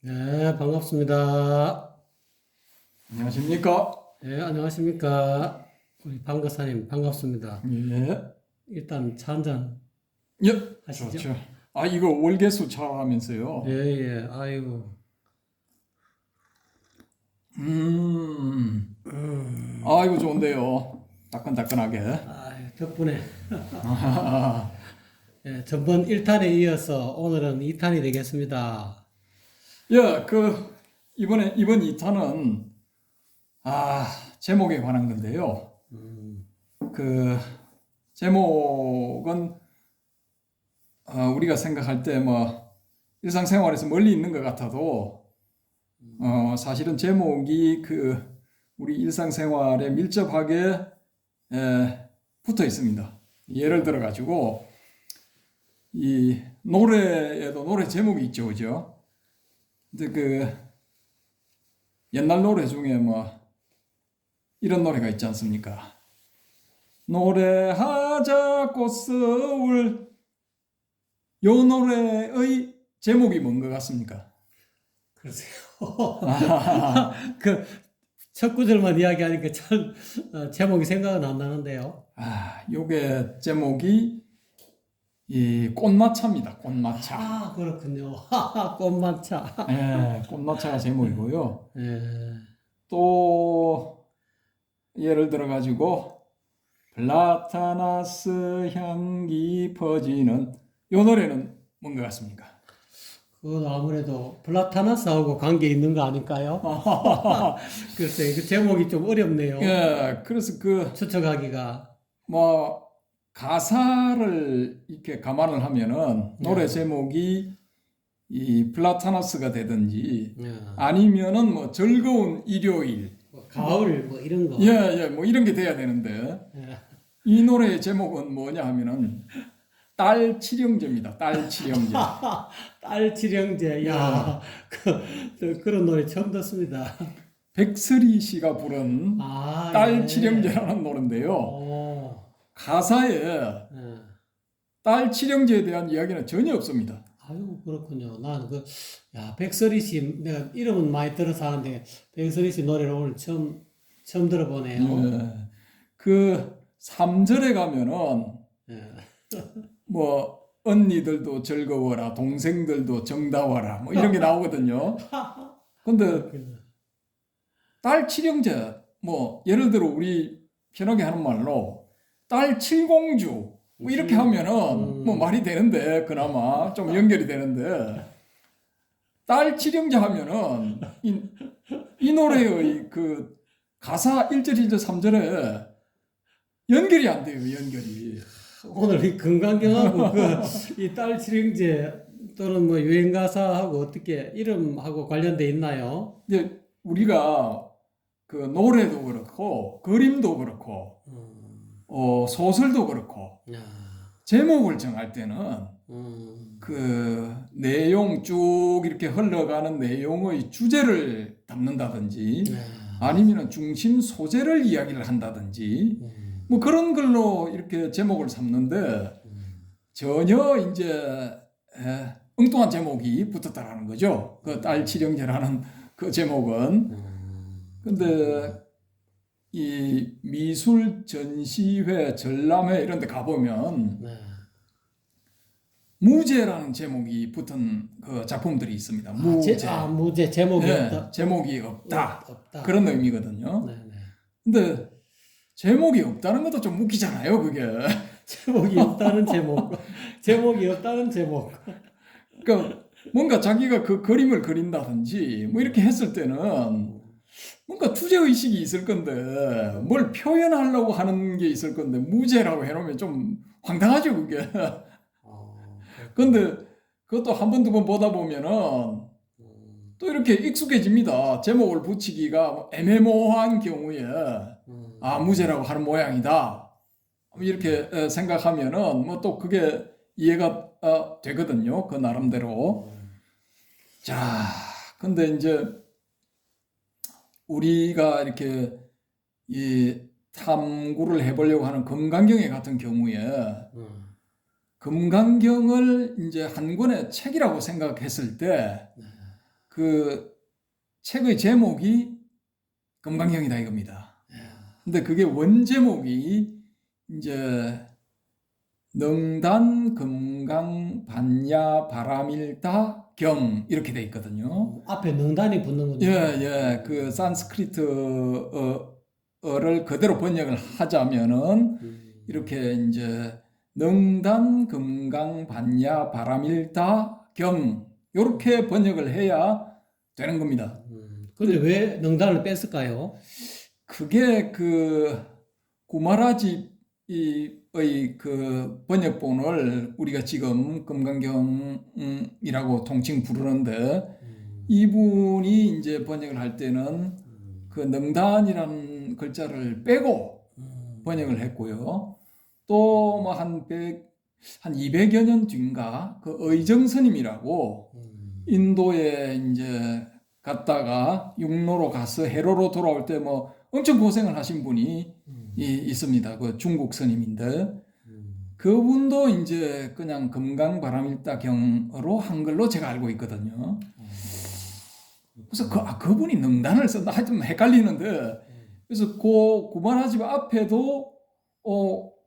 네, 반갑습니다. 안녕하십니까? 네, 안녕하십니까. 우리 방거사님, 반갑습니다. 예. 일단 차 한잔 예. 하시죠. 좋죠. 아, 이거 월계수 차라면서요. 예, 예, 아이고. 음. 아이고, 좋은데요. 따끈따끈하게. 덕분에. 예, 전번 1탄에 이어서 오늘은 2탄이 되겠습니다. 예, 이번 2탄은, 제목에 관한 건데요. 그, 제목은, 우리가 생각할 때 일상생활에서 멀리 있는 것 같아도, 사실은 제목이 우리 일상생활에 밀접하게 붙어 있습니다. 예를 들어 가지고 이 노래에도 노래 제목이 있죠, 그죠? 근데 옛날 노래 중에 이런 노래가 있지 않습니까? 노래하자 꽃서울. 요 노래의 제목이 뭔 것 같습니까? 글쎄요. 그, 첫 구절만 이야기하니까 참, 제목이 생각은 안 나는데요. 요게 제목이 이 꽃마차입니다. 꽃마차. 그렇군요. 꽃만차. 꽃마차가 제목이고요. 예. 또 예를 들어 가지고 플라타나스 향기 퍼지는 요 노래는 뭔 것 같습니까? 그건 아무래도 플라타나스하고 관계 있는 거 아닐까요? 글쎄, 그 제목이 좀 어렵네요. 예, 그래서 추측하기가. 가사를 이렇게 감안을 하면은 노래 제목이 이 플라타나스가 되든지 아니면은 즐거운 일요일, 가을 뭐 이런 거. 이런 게 돼야 되는데 예. 이 노래의 제목은 뭐냐 하면은 딸 칠형제입니다. 딸 칠형제. 딸 칠형제. 야, 그런 노래 처음 듣습니다. 백설이 씨가 부른 딸 예. 칠형제라는 노래인데요. 오. 가사에 예. 딸 칠형제에 대한 이야기는 전혀 없습니다. 아유, 그렇군요. 난 백설이 씨, 내가 이름은 많이 들어서 하는데, 백설이 씨 노래를 오늘 처음 들어보네요. 그 3절에 가면은 예. 언니들도 즐거워라, 동생들도 정다워라, 이런 게 나오거든요. 근데 딸 칠형제, 예를 들어 우리 편하게 하는 말로 딸 칠공주 이렇게 하면은 말이 되는데, 그나마 좀 연결이 되는데, 딸 칠형제 하면은 이 노래의 가사 1절, 2절, 3절에 연결이 안 돼요, 연결이. 오늘 이 건강경하고 이 딸 칠형제 또는 유행가사하고 어떻게 이름하고 관련돼 있나요? 이제 우리가 노래도 그렇고 그림도 그렇고 소설도 그렇고 야, 제목을 정할 때는 내용 쭉 이렇게 흘러가는 내용의 주제를 담는다든지 아니면 중심 소재를 이야기를 한다든지 그런 걸로 이렇게 제목을 삼는데 전혀 이제 엉뚱한 제목이 붙었다라는 거죠. 그 딸 칠형제라는 그 제목은. 근데 이 미술 전시회, 전람회 이런 데 가보면 무제라는 제목이 붙은 그 작품들이 있습니다. 무제 제목이 없다. 제목이 없다. 없다. 그런 의미거든요. 네네. 근데 제목이 없다는 것도 좀 웃기잖아요, 그게. 제목이 없다는 제목. 제목이 없다는 제목. 그러니까 뭔가 자기가 그 그림을 그린다든지 이렇게 했을 때는 뭔가 주제의식이 있을 건데 뭘 표현하려고 하는 게 있을 건데 무제라고 해놓으면 좀 황당하죠, 그게. 근데 그것도 한 번, 두 번 보다 보면은 또 이렇게 익숙해집니다. 제목을 붙이기가 애매모호한 경우에 무제라고 하는 모양이다. 이렇게 생각하면은 또 그게 이해가 되거든요. 그 나름대로. 자, 근데 이제 우리가 이렇게 이 탐구를 해보려고 하는 금강경에 같은 경우에 금강경을 이제 한 권의 책이라고 생각했을 때 그 책의 제목이 금강경이다 이겁니다. 근데 그게 원 제목이 이제 능단 금강 반야 바라밀다 경 이렇게 돼 있거든요. 앞에 능단이 붙는군요. 예. 그 산스크리트 어를 그대로 번역을 하자면은 이렇게 이제 능단 금강 반야 바라밀다 경 이렇게 번역을 해야 되는 겁니다. 근데 왜 능단을 뺐을까요? 그게 그 구마라집의 그 번역본을 우리가 지금 금강경이라고 통칭 부르는데 이분이 이제 번역을 할 때는 그 능단이라는 글자를 빼고 번역을 했고요. 또 뭐 한 200여 년 뒤인가 그 의정 스님이라고 인도에 이제 갔다가 육로로 가서 해로로 돌아올 때 뭐 엄청 고생을 하신 분이 있습니다. 그 중국 스님인데 그분도 이제 그냥 금강바람일다경으로 한글로 제가 알고 있거든요. 그래서 그분이 능단을 썼나 하여튼 헷갈리는데 그래서 그 구마라집 앞에도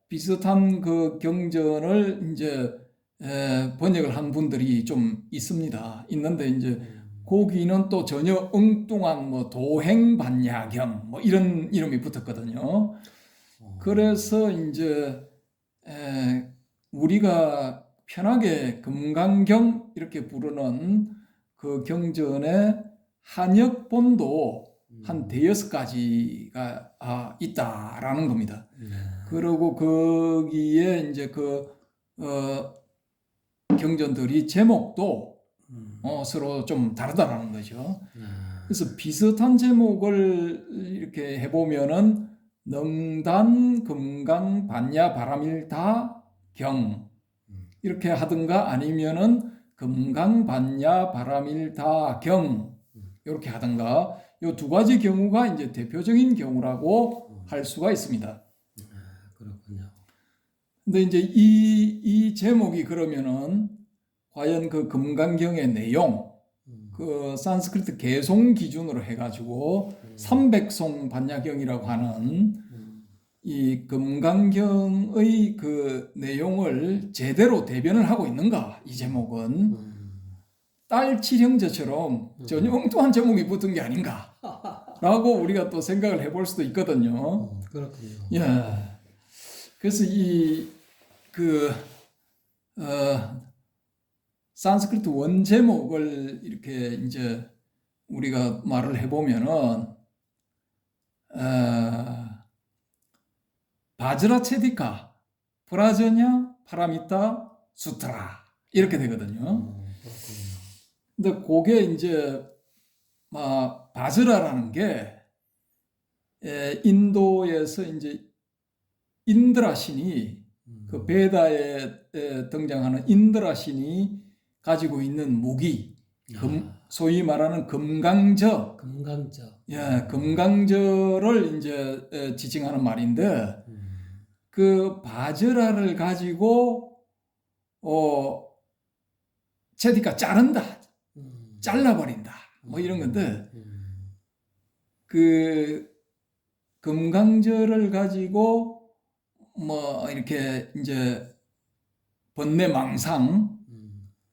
비슷한 그 경전을 이제 번역을 한 분들이 좀 있는데 이제 거기는 또 전혀 엉뚱한 뭐 도행반야경 뭐 이런 이름이 붙었거든요. 그래서 이제 우리가 편하게 금강경 이렇게 부르는 그 경전의 한역본도 한 대여섯 가지가 있다라는 겁니다. 그리고 거기에 이제 경전들이 제목도 서로 좀 다르다라는 거죠. 그래서 비슷한 제목을 이렇게 해보면은 능단 금강 반야 바라밀다 경 이렇게 하든가 아니면은 금강 반야 바라밀다 경 이렇게 하든가 이 두 가지 경우가 이제 대표적인 경우라고 할 수가 있습니다. 그렇군요. 근데 이제 이 제목이 그러면은 과연 그 금강경의 내용, 그 산스크리트 개송 기준으로 해가지고 300송 반야경이라고 하는 이 금강경의 그 내용을 제대로 대변을 하고 있는가? 이 제목은 딸칠형제처럼 전혀 엉뚱한 제목이 붙은 게 아닌가라고 우리가 또 생각을 해볼 수도 있거든요. 그렇군요. 예. 그래서 산스크리트 원 제목을 이렇게 이제 우리가 말을 해보면은 바즈라체디카 프라저냐 파라미타 수트라 이렇게 되거든요. 근데 그게 이제 바즈라라는 게 인도에서 이제 인드라 신이 그 베다에 등장하는 인드라 신이 가지고 있는 무기, 소위 말하는 금강저, 예, 금강저를 이제 지칭하는 말인데 그 바즈라를 가지고 체디가 자른다, 잘라버린다, 뭐 이런 건데 그 금강저를 가지고 뭐 이렇게 이제 번뇌망상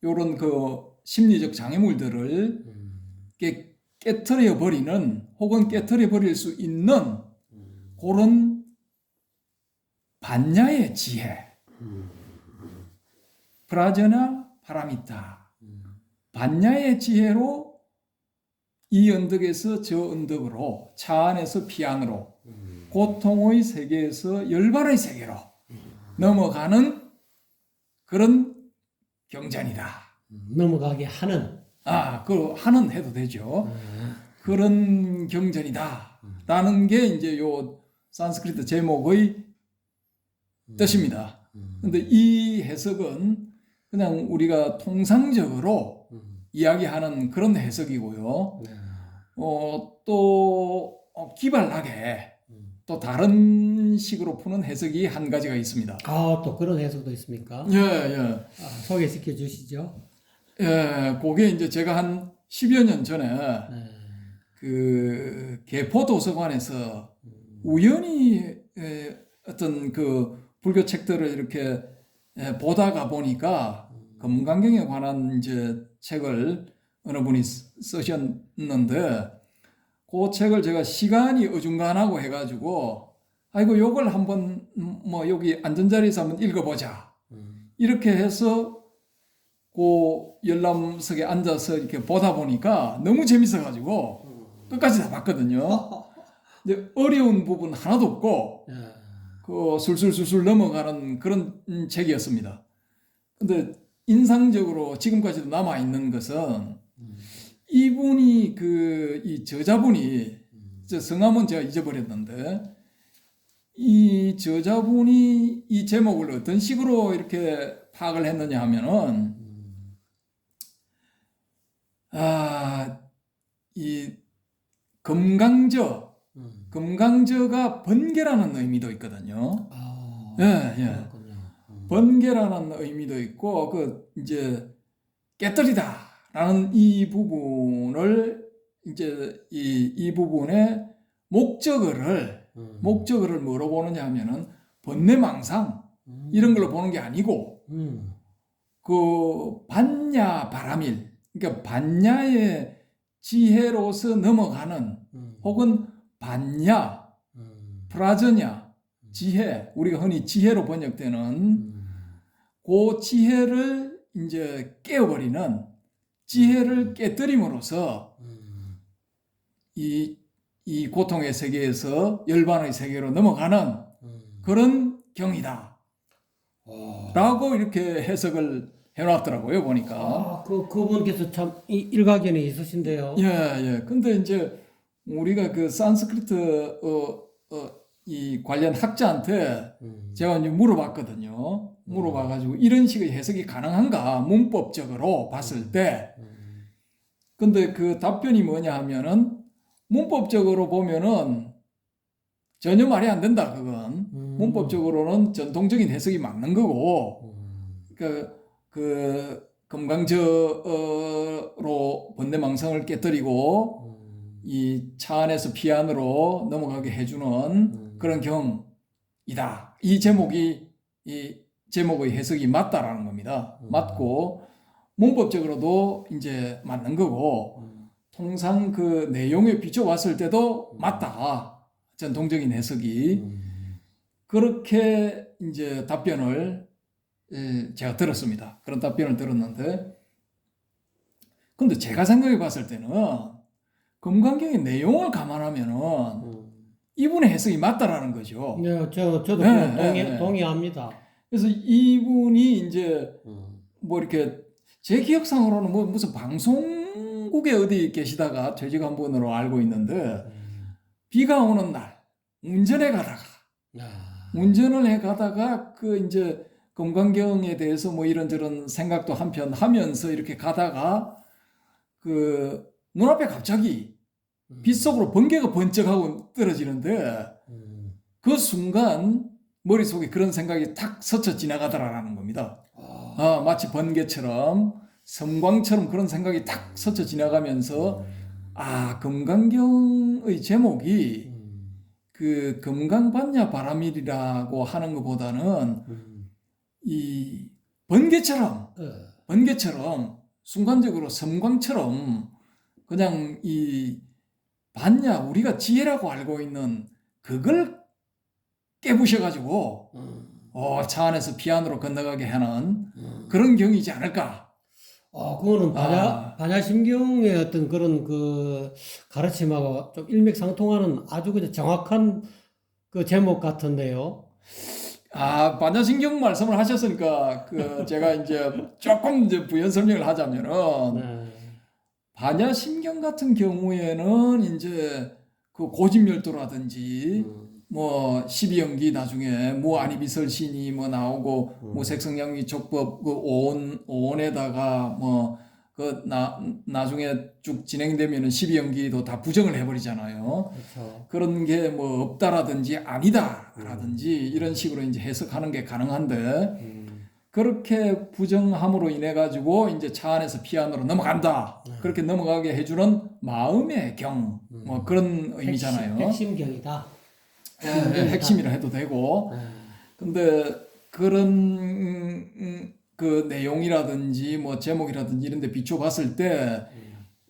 요런 그 심리적 장애물들을 깨트려 버리는 혹은 깨트려 버릴 수 있는 그런 반야의 지혜 프라저나 파라미타 반야의 지혜로 이 언덕에서 저 언덕으로 차 안에서 피 안으로 고통의 세계에서 열반의 세계로 넘어가는 그런 경전이다. 넘어가게 하는. 그 하는 해도 되죠. 그런 경전이다. 라는 게 이제 요 산스크리트 제목의 뜻입니다. 근데 이 해석은 그냥 우리가 통상적으로 이야기하는 그런 해석이고요. 또 기발하게 또 다른 식으로 푸는 해석이 한 가지가 있습니다. 또 그런 해석도 있습니까? 예. 소개시켜 주시죠. 예, 그게 이제 제가 한 10여 년 전에 네. 그 개포 도서관에서 우연히 어떤 그 불교 책들을 이렇게 보다가 보니까 금강경에 관한 이제 책을 어느 분이 쓰셨는데 그 책을 제가 시간이 어중간하고 해가지고 아이고 요걸 한번 뭐 여기 앉은 자리에서 한번 읽어보자 이렇게 해서 그 열람석에 앉아서 이렇게 보다 보니까 너무 재밌어가지고 끝까지 다 봤거든요. 근데 어려운 부분 하나도 없고 예. 그 술술술술 넘어가는 그런 책이었습니다. 근데 인상적으로 지금까지도 남아 있는 것은 이분이 이 저자분이 저 성함은 제가 잊어버렸는데 이 저자분이 이 제목을 어떤 식으로 이렇게 파악을 했느냐 하면은 이 금강저가 번개라는 의미도 있거든요. 예, 예. 그렇군요. 번개라는 의미도 있고 이제 깨뜨리다라는 이 부분을 이제 이 부분의 목적어를 뭐로 보느냐 하면은 번뇌망상 이런 걸로 보는 게 아니고 그 반야 바라밀 그러니까 반야의 지혜로서 넘어가는 혹은 반야 프라저냐 지혜 우리가 흔히 지혜로 번역되는 그 지혜를 이제 깨어버리는 지혜를 깨뜨림으로써 이 고통의 세계에서 열반의 세계로 넘어가는 그런 경이다 라고 이렇게 해석을 해놨더라고요 보니까. 그분께서 참 일가견이 있으신데요. 예. 근데 이제 우리가 그 산스크리트 이 관련 학자한테 제가 이제 물어봤거든요. 물어봐가지고 이런 식의 해석이 가능한가 문법적으로 봤을 때. 근데 그 답변이 뭐냐 하면은 문법적으로 보면은 전혀 말이 안 된다 그건. 문법적으로는 전통적인 해석이 맞는 거고 그 금강저로 번뇌망상을 깨뜨리고 이 차 안에서 피 안으로 넘어가게 해주는 그런 경이다. 이 제목의 해석이 맞다라는 겁니다. 맞고 문법적으로도 이제 맞는 거고 통상 그 내용에 비춰봤을 때도 맞다. 전통적인 해석이 그렇게 이제 답변을 제가 들었습니다. 그런 답변을 들었는데 근데 제가 생각해 봤을 때는 금강경의 내용을 감안하면은 이분의 해석이 맞다라는 거죠. 네, 저도 네. 동의합니다. 그래서 이분이 이제 뭐 이렇게 제 기억상으로는 뭐 무슨 방송국에 어디 계시다가 퇴직 한 분으로 알고 있는데 비가 오는 날 운전을 해 가다가 그 이제 금강경에 대해서 뭐 이런저런 생각도 한편 하면서 이렇게 가다가 그 눈앞에 갑자기 빗속으로 번개가 번쩍하고 떨어지는데 그 순간 머릿속에 그런 생각이 탁 스쳐 지나가더라라는 겁니다. 마치 번개처럼 섬광처럼 그런 생각이 탁 스쳐 지나가면서 금강경의 제목이 그 금강반야 바라밀이라고 하는 것보다는 이 번개처럼 순간적으로 섬광처럼 그냥 이 반야 우리가 지혜라고 알고 있는 그걸 깨부셔가지고 차 안에서 피 안으로 건너가게 하는 그런 경이지 않을까. 그거는 반야심경의 어떤 그런 그 가르침하고 좀 일맥상통하는 아주 그냥 정확한 그 제목 같은데요. 반야심경 말씀을 하셨으니까 제가 이제 조금 이제 부연 설명을 하자면은 반야심경 같은 경우에는 이제 그 고집멸도라든지 뭐 12연기 나중에 무아니비설신이 뭐 나오고 무색성양위 족법 그 오온에다가 뭐 나중에 쭉 진행되면은 12연기도 다 부정을 해버리잖아요. 그렇죠. 그런 게 뭐 없다라든지 아니다라든지 이런 식으로 이제 해석하는 게 가능한데 그렇게 부정함으로 인해 가지고 이제 차 안에서 피아노로 넘어간다. 그렇게 넘어가게 해주는 마음의 경, 뭐 그런 의미잖아요. 핵심경이다. 핵심이라 해도 되고. 근데 그런 그 내용이라든지 뭐 제목이라든지 이런 데 비춰봤을 때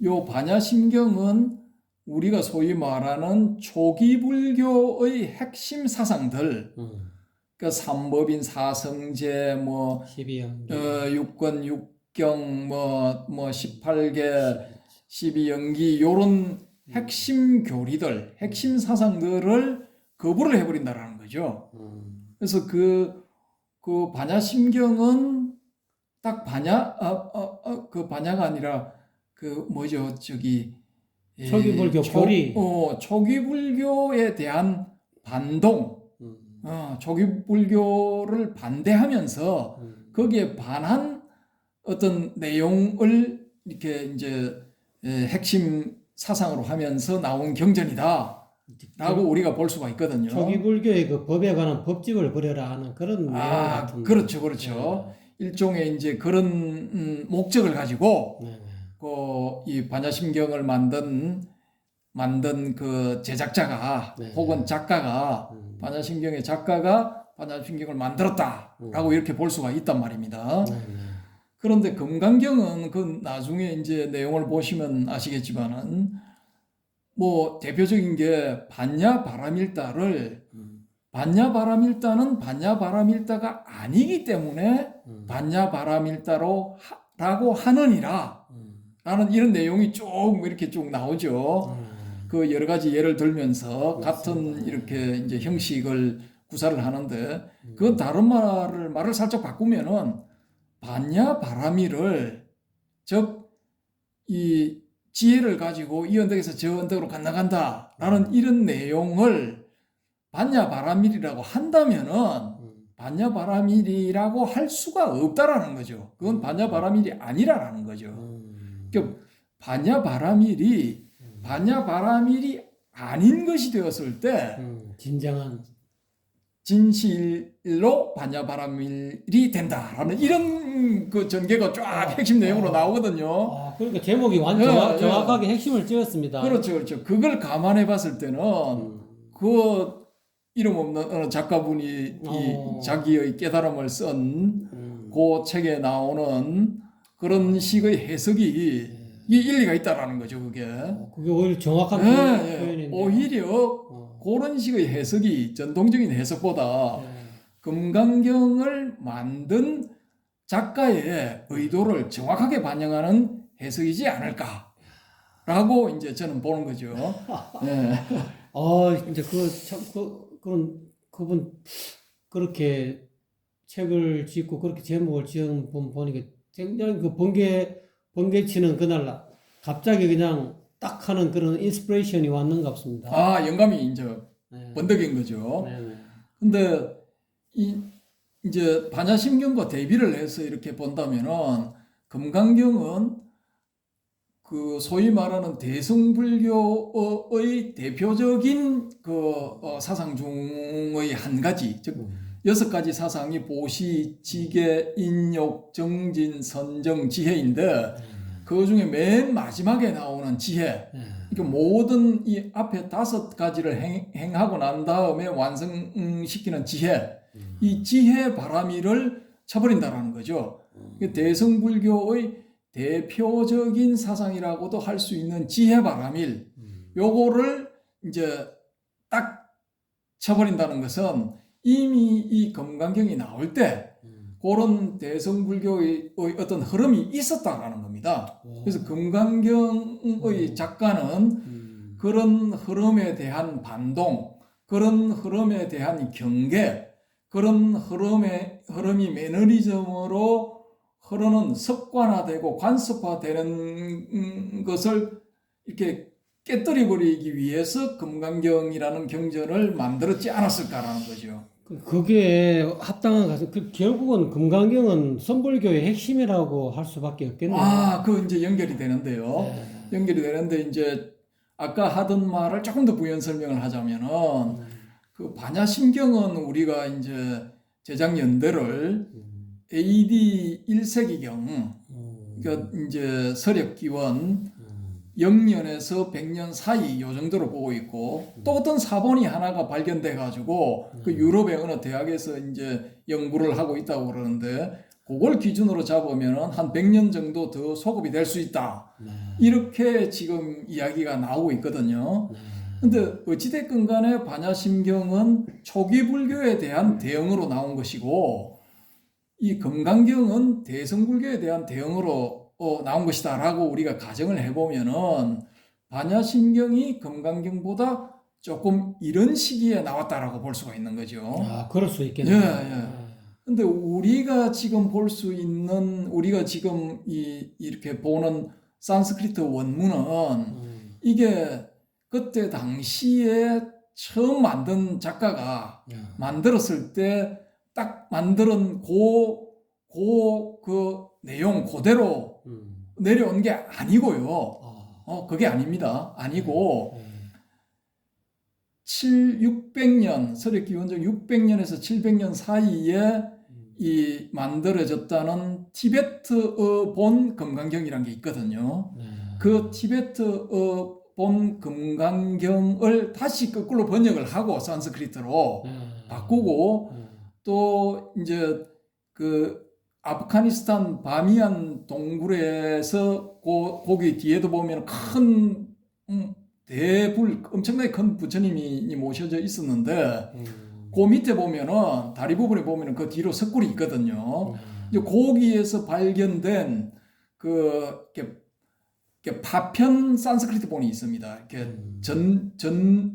요 반야심경은 우리가 소위 말하는 초기 불교의 핵심 사상들, 그러니까 삼법인 사성제, 뭐 12연기, 육권 육경, 뭐 18개, 12연기 요런 핵심 교리들, 핵심 사상들을 거부를 해버린다라는 거죠. 그래서 그 반야심경은 딱 그 반야가 아니라 그 뭐죠, 저기 초기 불교 교리, 초기 불교에 대한 반동, 초기 불교를 반대하면서 거기에 반한 어떤 내용을 이렇게 이제 핵심 사상으로 하면서 나온 경전이다라고 우리가 볼 수가 있거든요. 초기 불교의 그 법에 관한 법칙을 그려라 하는 그런 내용 같은. 그렇죠. 일종의 이제 그런 목적을 가지고 이 반야심경을 만든 그 제작자가 혹은 작가가 반야심경의 작가가 반야심경을 만들었다라고 이렇게 볼 수가 있단 말입니다. 그런데 금강경은 그 나중에 이제 내용을 보시면 아시겠지만은 뭐 대표적인 게 반야바라밀다를 반야바라밀다는 반야바라밀다가 아니기 때문에 반야바라밀다라고 하느니라 라는 이런 내용이 쭉 이렇게 쭉 나오죠. 그 여러 가지 예를 들면서 같은 이렇게 이제 형식을 구사를 하는데 그 다른 말을 살짝 바꾸면은 반야바라밀을 즉 이 지혜를 가지고 이 언덕에서 저 언덕으로 건너간다라는 이런 내용을 반야바라밀이라고 한다면은 반야바라밀이라고 할 수가 없다라는 거죠. 그건 반야바라밀이 아니라는 거죠. 그러니까 반야바라밀이 아닌 것이 되었을 때 진정한 진실로 반야바라밀이 된다라는 이런 그 전개가 쫙 핵심 내용으로 나오거든요. 그러니까 제목이 완전 정확하게 핵심을 찍었습니다. 그렇죠. 그걸 감안해 봤을 때는 그 이름 없는 어느 작가분이 이 자기의 깨달음을 쓴 그 책에 나오는 그런 식의 해석이 이 일리가 있다라는 거죠. 그게 오히려 정확한 표현인데 오히려 그런 식의 해석이 전통적인 해석보다 금강경을 만든 작가의 의도를 정확하게 반영하는 해석이지 않을까라고 이제 저는 보는 거죠. 이제 그분 그렇게 책을 짓고 그렇게 제목을 지은 분 보니까 굉장히 그 번개 치는 그날 갑자기 그냥 딱 하는 그런 인스피레이션이 왔는 것 같습니다. 영감이 이제 번덕인 거죠. 근데 이제 반야심경과 대비를 해서 이렇게 본다면은 금강경은 그 소위 말하는 대승불교의 대표적인 그 사상 중의 한 가지, 즉 6가지 사상이 보시, 지계, 인욕, 정진, 선정, 지혜인데 그 중에 맨 마지막에 나오는 지혜. 그러니까 모든 이 앞에 5가지를 행하고 난 다음에 완성시키는 지혜. 이 지혜 바라미를 쳐버린다라는 거죠. 대승불교의 대표적인 사상이라고도 할 수 있는 지혜 바라밀. 요거를 이제 딱 쳐버린다는 것은 이미 이 금강경이 나올 때 그런 대승불교의 어떤 흐름이 있었다라는 겁니다. 그래서 금강경의 작가는 그런 흐름에 대한 반동, 그런 흐름에 대한 경계, 그런 흐름이 매너리즘으로 흐르는 습관화되고 관습화되는 것을 이렇게 깨뜨려 버리기 위해서 금강경이라는 경전을 만들었지 않았을까라는 거죠. 그게 합당한 것은 결국은 금강경은 선불교의 핵심이라고 할 수밖에 없겠네요. 그 이제 연결이 되는데요. 연결이 되는데 이제 아까 하던 말을 조금 더 부연 설명을 하자면은 그 반야심경은 우리가 이제 제작 연대를 AD 1세기경 그러니까 이제 서력기원 0년에서 100년 사이 요 정도로 보고 있고 또 어떤 사본이 하나가 발견돼 가지고 그 유럽의 어느 대학에서 이제 연구를 하고 있다고 그러는데 그걸 기준으로 잡으면 한 100년 정도 더 소급이 될 수 있다. 이렇게 지금 이야기가 나오고 있거든요. 근데 어찌됐건 간에 반야심경은 초기 불교에 대한 대응으로 나온 것이고 이 금강경은 대성불교에 대한 대응으로 나온 것이다 라고 우리가 가정을 해보면은 반야심경이 금강경보다 조금 이런 시기에 나왔다라고 볼 수가 있는 거죠. 아, 그럴 수 있겠네요. 예, 예. 근데 우리가 지금 볼 수 있는 우리가 지금 이렇게 보는 산스크리트 원문은 이게 그때 당시에 처음 만든 작가가 만들었을 때 딱 만드는 그 내용 그대로 내려온 게 아니고요. 그게 아닙니다. 아니고 600년 서력기원전 600년에서 700년 사이에 이 만들어졌다는 티베트어 본 금강경이라는 게 있거든요. 그 티베트어 본 금강경을 다시 거꾸로 번역을 하고 산스크리트로 바꾸고 또 이제 그 아프가니스탄 바미안 동굴에서 거기 뒤에도 보면 큰 대불 엄청나게 큰 부처님이 모셔져 있었는데 그 밑에 보면은 다리 부분에 보면은 그 뒤로 석굴이 있거든요. 이제 거기에서 발견된 그 이렇게 파편 산스크리트 본이 있습니다. 이렇게 전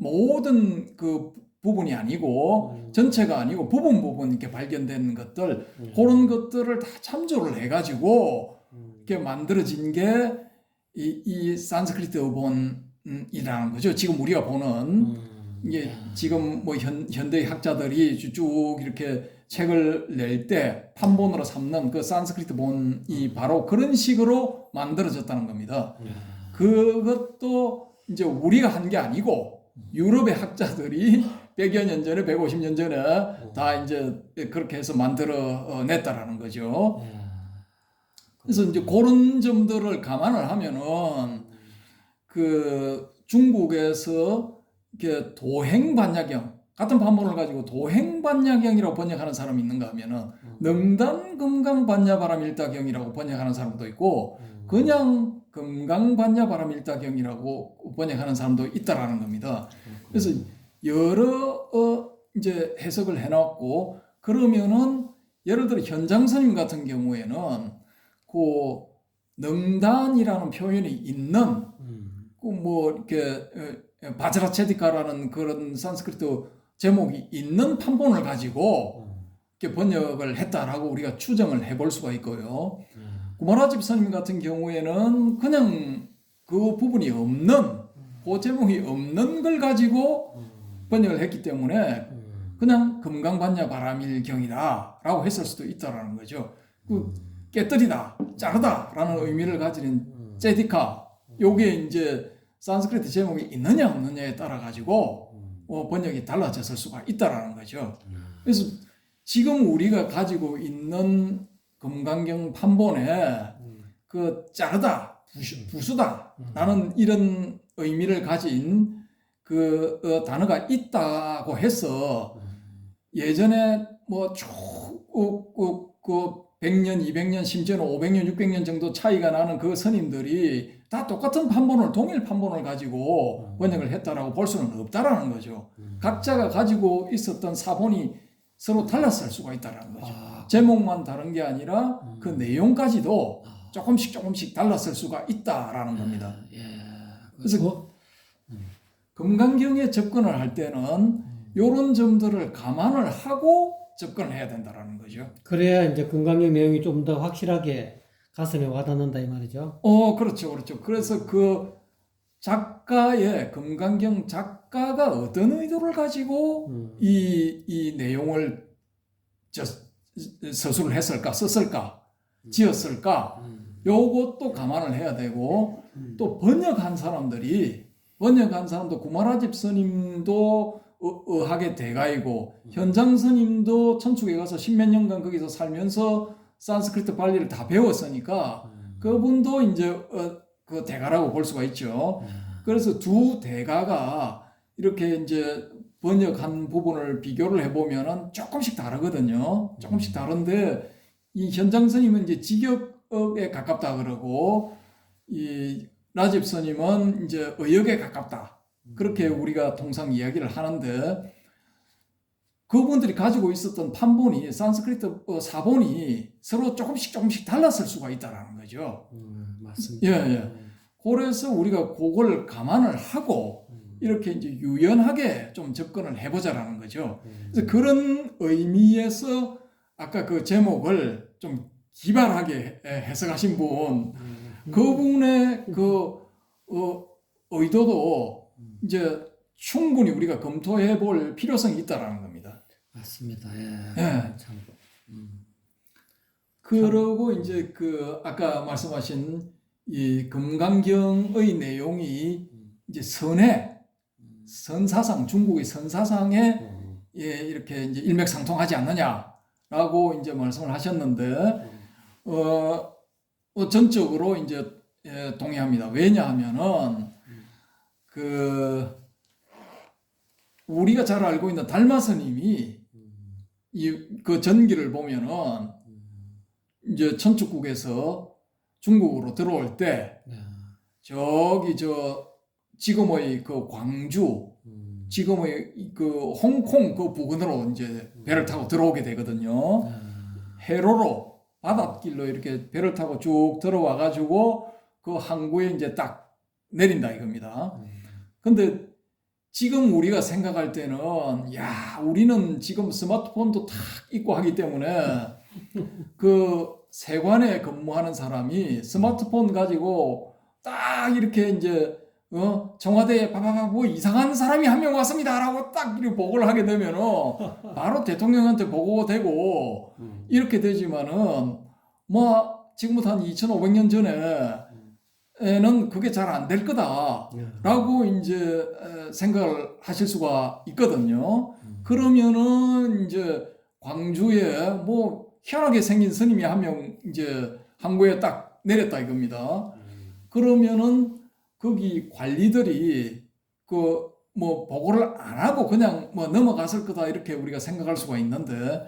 모든 그 부분이 아니고 전체가 아니고 부분 이렇게 발견된 것들 그런 것들을 다 참조를 해가지고 이렇게 만들어진 게 이 산스크리트 본이라는 거죠. 지금 우리가 보는 이게 지금 뭐 현대 학자들이 쭉 이렇게 책을 낼 때 판본으로 삼는 그 산스크리트 본이 바로 그런 식으로 만들어졌다는 겁니다. 그것도 이제 우리가 한 게 아니고 유럽의 학자들이 100여 년 전에 150년 전에 다 이제 그렇게 해서 만들어 냈다라는 거죠. 그래서 이제 그런 점들을 감안을 하면은 그 중국에서 이렇게 도행반야경 같은 판본을 가지고 도행반야경이라고 번역하는 사람이 있는가 하면은 능단금강반야바람일다경이라고 번역하는 사람도 있고 그냥 금강반야바람일다경이라고 번역하는 사람도 있다라는 겁니다. 그래서 여러 이제 해석을 해놨고 그러면은 예를 들어 현장스님 같은 경우에는 그 능단이라는 표현이 있는 그 뭐 이렇게 바자라체디카라는 그런 산스크리트 제목이 있는 판본을 가지고 이렇게 번역을 했다라고 우리가 추정을 해볼 수가 있고요. 구마라집 스님 같은 경우에는 그냥 그 부분이 없는 그 제목이 없는 걸 가지고 번역을 했기 때문에 그냥 금강반야 바라밀경이다라고 했을 수도 있다라는 거죠. 그 깨뜨리다, 자르다라는 의미를 가지는 제디카 요게 이제 산스크리트 제목이 있느냐 없느냐에 따라 가지고 번역이 달라졌을 수가 있다라는 거죠. 그래서 지금 우리가 가지고 있는 금강경 판본에 그 자르다, 부수다라는 이런 의미를 가진 그 단어가 있다고 해서 예전에 뭐 쭉 그 100년, 200년, 심지어는 500년, 600년 정도 차이가 나는 그 스님들이 다 똑같은 판본을, 동일 판본을 가지고 번역을 했다라고 볼 수는 없다라는 거죠. 각자가 가지고 있었던 사본이 서로 달랐을 수가 있다라는 거죠. 제목만 다른 게 아니라 그 내용까지도 조금씩 달랐을 수가 있다라는 겁니다. 그래서 금강경에 접근을 할 때는 이런 점들을 감안을 하고 접근을 해야 된다라는 거죠. 그래야 이제 금강경 내용이 좀 더 확실하게 가슴에 와닿는다 이 말이죠. 그렇죠. 그래서 그 작가의 금강경 작가가 어떤 의도를 가지고 이 내용을 서술을 했을까, 썼을까, 지었을까, 요것도 감안을 해야 되고 또 번역한 사람도 구마라집 스님도 의학의 대가이고 현장 스님도 천축에 가서 십몇 년간 거기서 살면서 산스크리트 발리를 다 배웠으니까 그분도 이제 그 대가라고 볼 수가 있죠. 그래서 두 대가가 이렇게 이제 번역한 부분을 비교를 해보면은 조금씩 다르거든요. 조금씩 다른데 이 현장 스님은 이제 직역에 가깝다 그러고 이 라집 스님은 이제 의역에 가깝다. 그렇게 우리가 통상 이야기를 하는데 그분들이 가지고 있었던 판본이 산스크리트 사본이 서로 조금씩 달랐을 수가 있다라는 거죠. 맞습니다. 예, 예. 그래서 우리가 그걸 감안을 하고 이렇게 이제 유연하게 좀 접근을 해보자라는 거죠. 그래서 그런 의미에서 아까 그 제목을 좀 기발하게 해석하신 분, 그분의 그 의도도 이제 충분히 우리가 검토해 볼 필요성이 있다라는 겁니다. 맞습니다. 예. 참. 그러고 이제 그 아까 말씀하신 이 금강경의 내용이 이제 선사상, 중국의 선사상에 이렇게 이제 일맥상통하지 않느냐라고 이제 말씀을 하셨는데, 전적으로 이제 동의합니다. 왜냐하면은 우리가 잘 알고 있는 달마 스님이 그 전기를 보면은 이제 천축국에서 중국으로 들어올 때 저기 지금의 그 광주, 지금의 그 홍콩 그 부근으로 이제 배를 타고 들어오게 되거든요. 해로로 바닷길로 이렇게 배를 타고 쭉 들어와 가지고 그 항구에 이제 딱 내린다 이겁니다. 근데 지금 우리가 생각할 때는 야, 우리는 지금 스마트폰도 탁 있고 하기 때문에 그 세관에 근무하는 사람이 스마트폰 가지고 딱 이렇게 이제 청와대에 바바바 뭐 이상한 사람이 한 명 왔습니다라고 딱 이렇게 보고를 하게 되면은 바로 대통령한테 보고되고 이렇게 되지만은 뭐 지금부터 한 2,500년 전에는 그게 잘 안 될 거다라고 이제 생각을 하실 수가 있거든요. 그러면은 이제 광주에 뭐 희한하게 생긴 스님이 한 명 이제 항구에 딱 내렸다 이겁니다. 그러면은 거기 관리들이 그 뭐 보고를 안 하고 그냥 뭐 넘어갔을 거다 이렇게 우리가 생각할 수가 있는데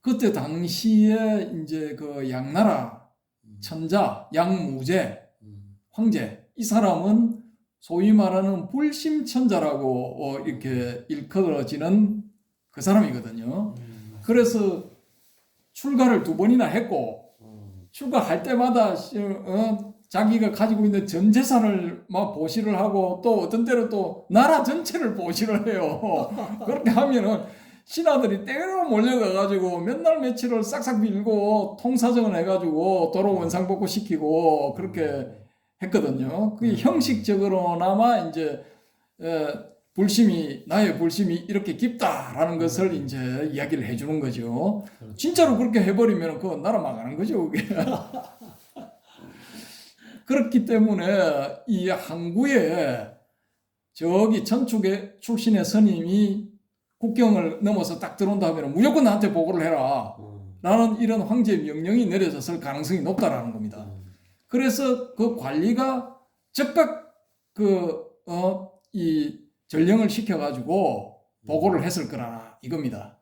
그때 당시에 이제 그 양나라 천자 양무제 황제 이 사람은 소위 말하는 불심천자라고 이렇게 일컬어지는 그 사람이거든요. 그래서 출가를 2번이나 했고 출가할 때마다 자기가 가지고 있는 전 재산을 막 보시를 하고 또 어떤 때는 또 나라 전체를 보시를 해요. 그렇게 하면은 신하들이 때로 몰려가가지고 몇 날 며칠을 싹싹 빌고 통사정을 해가지고 도로 원상복구 시키고 그렇게 했거든요. 그게 형식적으로나마 이제 나의 불심이 이렇게 깊다라는 것을 이제 이야기를 해주는 거죠. 진짜로 그렇게 해버리면 그건 나라 망하는 거죠, 그게. 그렇기 때문에 이 항구에 저기 천축의 출신의 스님이 국경을 넘어서 딱 들어온다 하면 무조건 나한테 보고를 해라. 라는 이런 황제의 명령이 내려졌을 가능성이 높다라는 겁니다. 그래서 그 관리가 즉각 이 전령을 시켜가지고 보고를 했을 거라 이겁니다.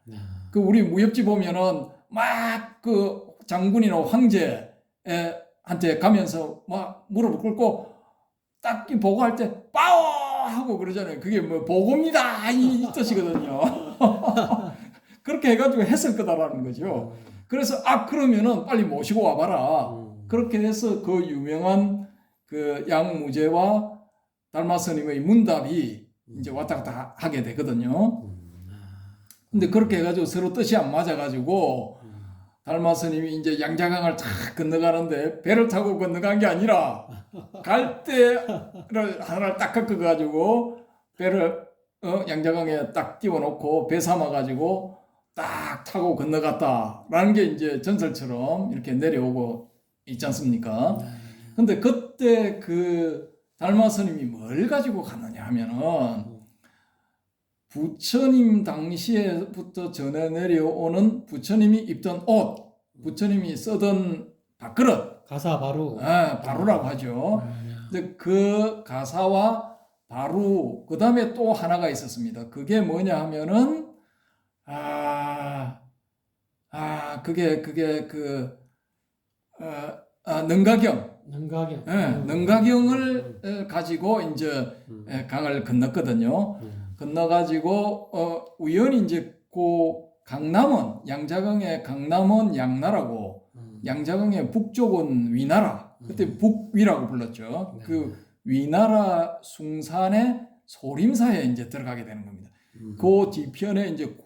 그 우리 무협지 보면은 막 그 장군이나 황제한테 가면서 막 무릎을 꿇고 딱 보고할 때 빠오 하고 그러잖아요. 그게 뭐 보고입니다 이 뜻이거든요. 그렇게 해가지고 했을 거다라는 거죠. 그래서 그러면은 빨리 모시고 와봐라. 그렇게 해서 그 유명한 그 양무제와 달마 스님의 문답이 이제 왔다 갔다 하게 되거든요. 근데 그렇게 해가지고 서로 뜻이 안 맞아가지고 달마 스님이 이제 양자강을 탁 건너가는데 배를 타고 건너간 게 아니라 갈대를 하나를 딱 꺾어가지고 배를 양자강에 딱 띄워놓고 배 삼아가지고 딱 타고 건너갔다라는 게 이제 전설처럼 이렇게 내려오고 있지 않습니까? 근데 그때 그 달마 스님이 뭘 가지고 갔느냐 하면은 부처님 당시에부터 전해 내려오는 부처님이 입던 옷, 부처님이 쓰던 밥그릇, 가사 바로. 바루라고 하죠. 근데 그 가사와 바루, 그 다음에 또 하나가 있었습니다. 그게 뭐냐 하면은, 그게 능가경. 능가경. 능가경을 가지고 이제 강을 건넜거든요. 건너가지고, 우연히 이제 그 강남은, 양자강의 강남은 양나라고, 양자강의 북쪽은 위나라. 그때 북위라고 불렀죠. 네. 그 위나라 숭산의 소림사에 이제 들어가게 되는 겁니다. 그 뒤편에 이제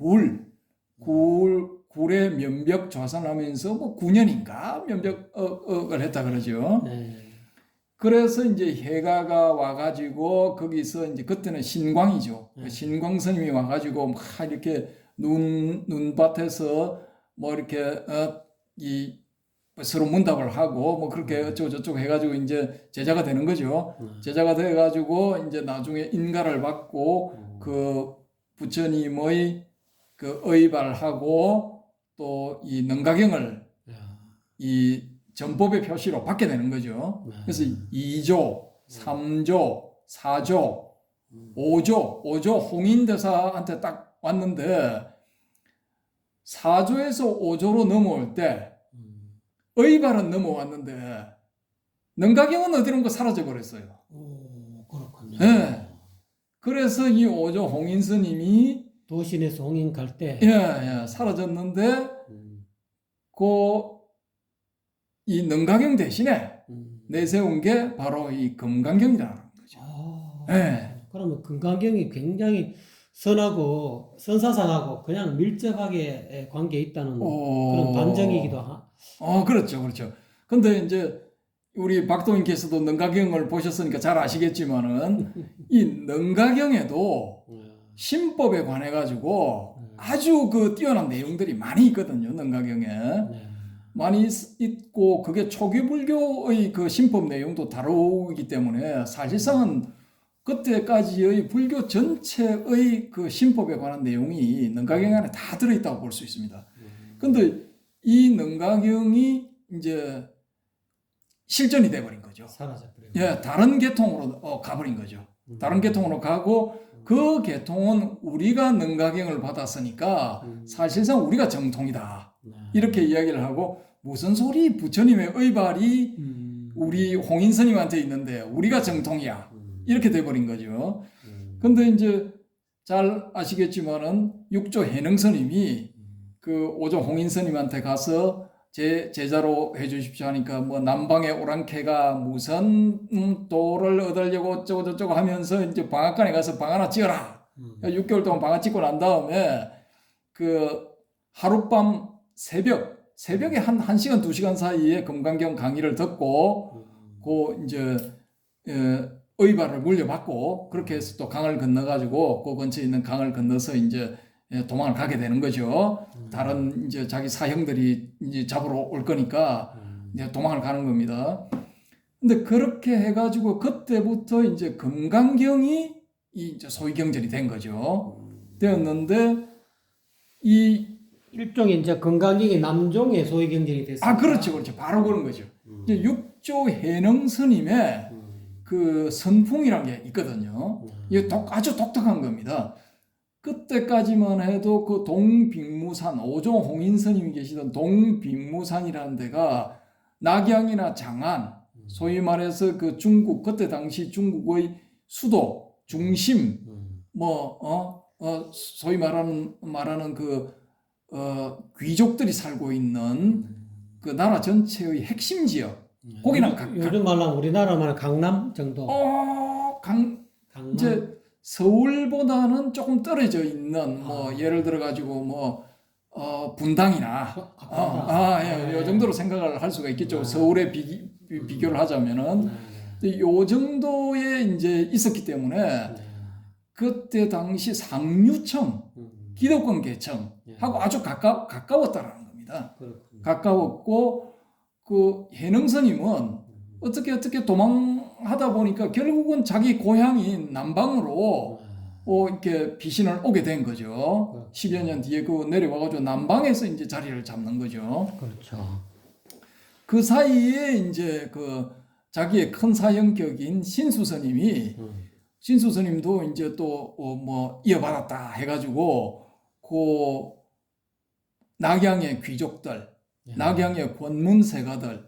굴의 면벽 좌선하면서 뭐 9년인가 면벽을 했다 그러죠. 네. 그래서 이제 해가가 와가지고 거기서 이제 그때는 신광이죠. 신광 스님이 와가지고 막 이렇게 눈밭에서 뭐 이렇게 이 서로 문답을 하고 뭐 그렇게 어쩌고저쩌고 해가지고 이제 제자가 되는 거죠. 제자가 돼가지고 이제 나중에 인가를 받고 그 부처님의 그 의발하고 또 이 능가경을 이 전법의 표시로 받게 되는 거죠. 그래서 2조, 3조, 4조, 5조 홍인대사한테 딱 왔는데 4조에서 5조로 넘어올 때 의발은 넘어왔는데 능가경은 어디론가 사라져 버렸어요. 오, 그렇군요. 네. 그래서 이 5조 홍인 스님이 도신에서 홍인 갈 때. 사라졌는데 이 능가경 대신에 내세운 게 바로 이 금강경이라는 거죠. 그러면 금강경이 굉장히 선하고 선사상하고 그냥 밀접하게 관계에 있다는 그런 반증이기도 그렇죠. 근데 이제 우리 박도인께서도 능가경을 보셨으니까 잘 아시겠지만은 이 능가경에도 신법에 관해 가지고 아주 그 뛰어난 내용들이 많이 있거든요. 능가경에 많이 있고 그게 초기 불교의 그 신법 내용도 다루기 때문에 사실상은 그때까지의 불교 전체의 그 신법에 관한 내용이 능가경 안에 다 들어있다고 볼 수 있습니다. 근데 이 능가경이 이제 실전이 돼버린 거죠. 사라져버린 다른 계통으로 가버린 거죠. 다른 계통으로 가고 그 계통은 우리가 능가경을 받았으니까 사실상 우리가 정통이다. 이렇게 이야기를 하고 무슨 소리 부처님의 의발이 우리 홍인 스님한테 있는데 우리가 정통이야. 이렇게 돼버린 거죠. 근데 이제 잘 아시겠지만은 육조 해능 스님이 그 5조 홍인 스님한테 가서 제 제자로 해주십시오 하니까 뭐 남방의 오랑캐가 무슨 도를 얻으려고 어쩌고저쩌고 하면서 이제 방앗간에 가서 방 하나 찍어라. 6개월 동안 방앗 찍고 난 다음에 그 하룻밤 새벽에 한 1시간 2시간 사이에 금강경 강의를 듣고 그 이제 의발을 물려받고 그렇게 해서 또 강을 건너가지고 그 근처에 있는 강을 건너서 이제 도망을 가게 되는 거죠. 다른 이제 자기 사형들이 이제 잡으러 올 거니까 이제 도망을 가는 겁니다. 근데 그렇게 해가지고 그때부터 이제 금강경이 이제 소위경전이 된 거죠. 되었는데 이 일종의 이제 금강경이 남종의 소위경전이 됐어요. 그렇죠. 바로 그런 거죠. 이제 육조 해능 스님의 그 선풍이라는 게 있거든요. 이게 아주 독특한 겁니다. 그때까지만 해도 그 동빅무산, 5조 홍인 스님이 계시던 동빅무산이라는 데가 낙양이나 장안, 소위 말해서 그 중국, 그때 당시 중국의 수도, 중심, 소위 말하는 그, 귀족들이 살고 있는 그 나라 전체의 핵심 지역. 거기는 요즘 말로 우리나라 말하는 강남 정도. 강남. 이제 서울보다는 조금 떨어져 있는 예를 들어 가지고 분당이나 요 정도로 생각을 할 수가 있겠죠. 서울에 비교를 하자면은 요 정도에 이제 있었기 때문에 그때 당시 상류층 기득권 계층하고 아주 가까웠다라는 겁니다. 가까웠고 그 해능 스님은 어떻게 도망하다 보니까 결국은 자기 고향인 남방으로 이렇게 피신을 오게 된 거죠. 10여 년 뒤에 그 내려와가지고 남방에서 이제 자리를 잡는 거죠. 그렇죠. 그 사이에 이제 그 자기의 큰 사형격인 신수스님이 신수스님도 이제 또 뭐 이어받았다 해가지고 그 낙양의 귀족들, 낙양의 권문세가들,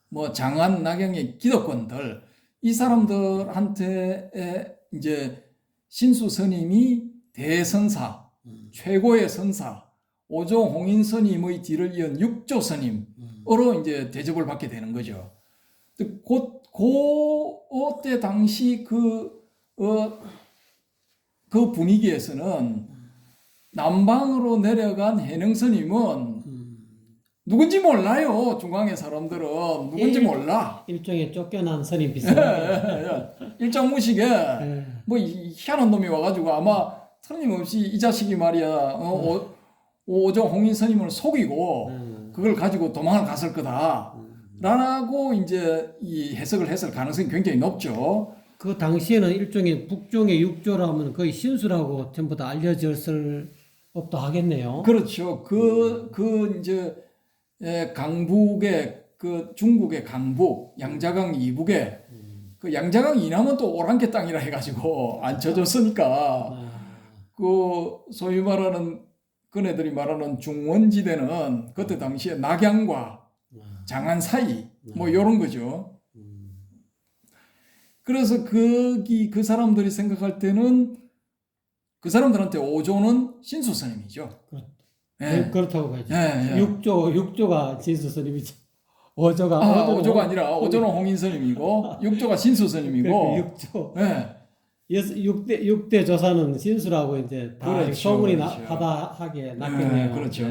뭐 장안 낙양의 기득권들 이 사람들한테 이제 신수스님이 대선사, 최고의 선사, 오조홍인 스님의 뒤를 이은 육조 스님으로 이제 대접을 받게 되는 거죠. 그때 당시 그 분위기에서는 남방으로 내려간 해능 스님은 누군지 몰라요. 중앙의 사람들은 누군지 몰라. 일종의 쫓겨난 스님 비슷하게. 일정 무식에 뭐 희한한 놈이 와가지고 아마 틀림없이 이 자식이 말이야 오조홍인 스님을 속이고 그걸 가지고 도망을 갔을 거다. 라고 이제 이 해석을 했을 가능성이 굉장히 높죠. 그 당시에는 일종의 북종의 육조라면 거의 신수라고 전부 다 알려졌을 법도 하겠네요. 그렇죠. 이제 강북의 그 중국의 강북 양자강 이북에 그 양자강 이남은 또 오랑캐 땅이라 해가지고 안 쳐졌으니까 그 소위 말하는 그네들이 말하는 중원지대는 그때 당시에 낙양과 장안 사이 뭐 이런 거죠. 그래서 그 사람들이 생각할 때는 그 사람들한테 오조는 신수 스님이죠. 그렇다고 봐야죠. 육조가 신수 스님이죠. 오조가 아니라 오조는 홍인 스님이고 육조가 신수 스님이고. 육조. 육대 조사는 신수라고 이제 다 그렇죠, 소문이 그렇죠. 바다하게 났겠네요. 그렇죠.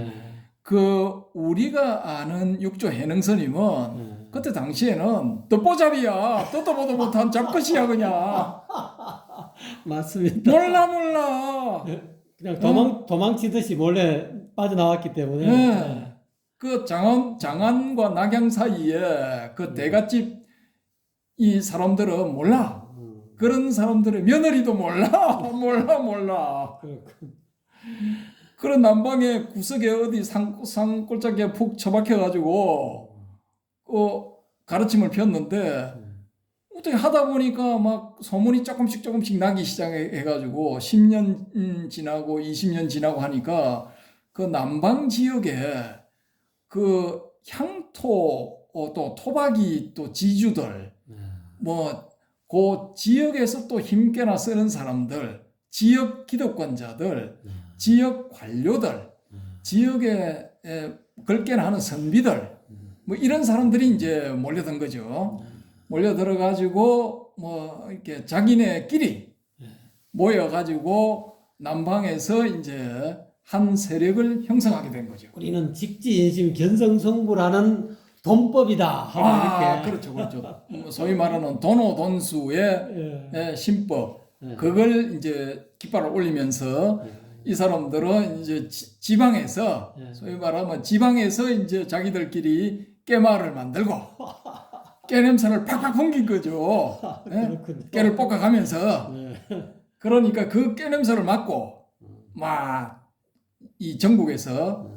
그 우리가 아는 육조 해능 스님은 그때 당시에는 떡보잡이야. 뜻도 보도 못한 잡것이야 그냥. 맞습니다. 몰라. 그냥 도망치듯이 몰래 빠져나왔기 때문에. 그 장안과 낙양 사이에 그 대갓집 이 사람들은 몰라. 그런 사람들의 며느리도 몰라. 그런 남방의 구석에 어디 산골짜기에 푹 처박혀가지고 가르침을 폈는데 어떻게 하다 보니까 막 소문이 조금씩 나기 시작해가지고 10년 지나고 20년 지나고 하니까 그 남방 지역에 그 향토 또 토박이 또 지주들 뭐 그 지역에서 또 힘께나 쓰는 사람들 지역 기득권자들 지역 관료들 지역에 걸게나 하는 선비들 뭐 이런 사람들이 이제 몰려든 거죠. 몰려들어 가지고 뭐 이렇게 자기네끼리 모여 가지고 남방에서 이제 한 세력을 형성하게 된 거죠. 우리는 직지인심 견성성불하는 돈법이다. 이렇게. 그렇죠. 소위 말하는 돈오돈수의 신법 그걸 이제 깃발을 올리면서 이 사람들은 이제 지방에서 소위 말하면 지방에서 이제 자기들끼리 깨말을 만들고 깨냄새를 팍팍 풍긴 거죠. 깨를 볶아가면서 그러니까 그 깨냄새를 맡고 막 이 전국에서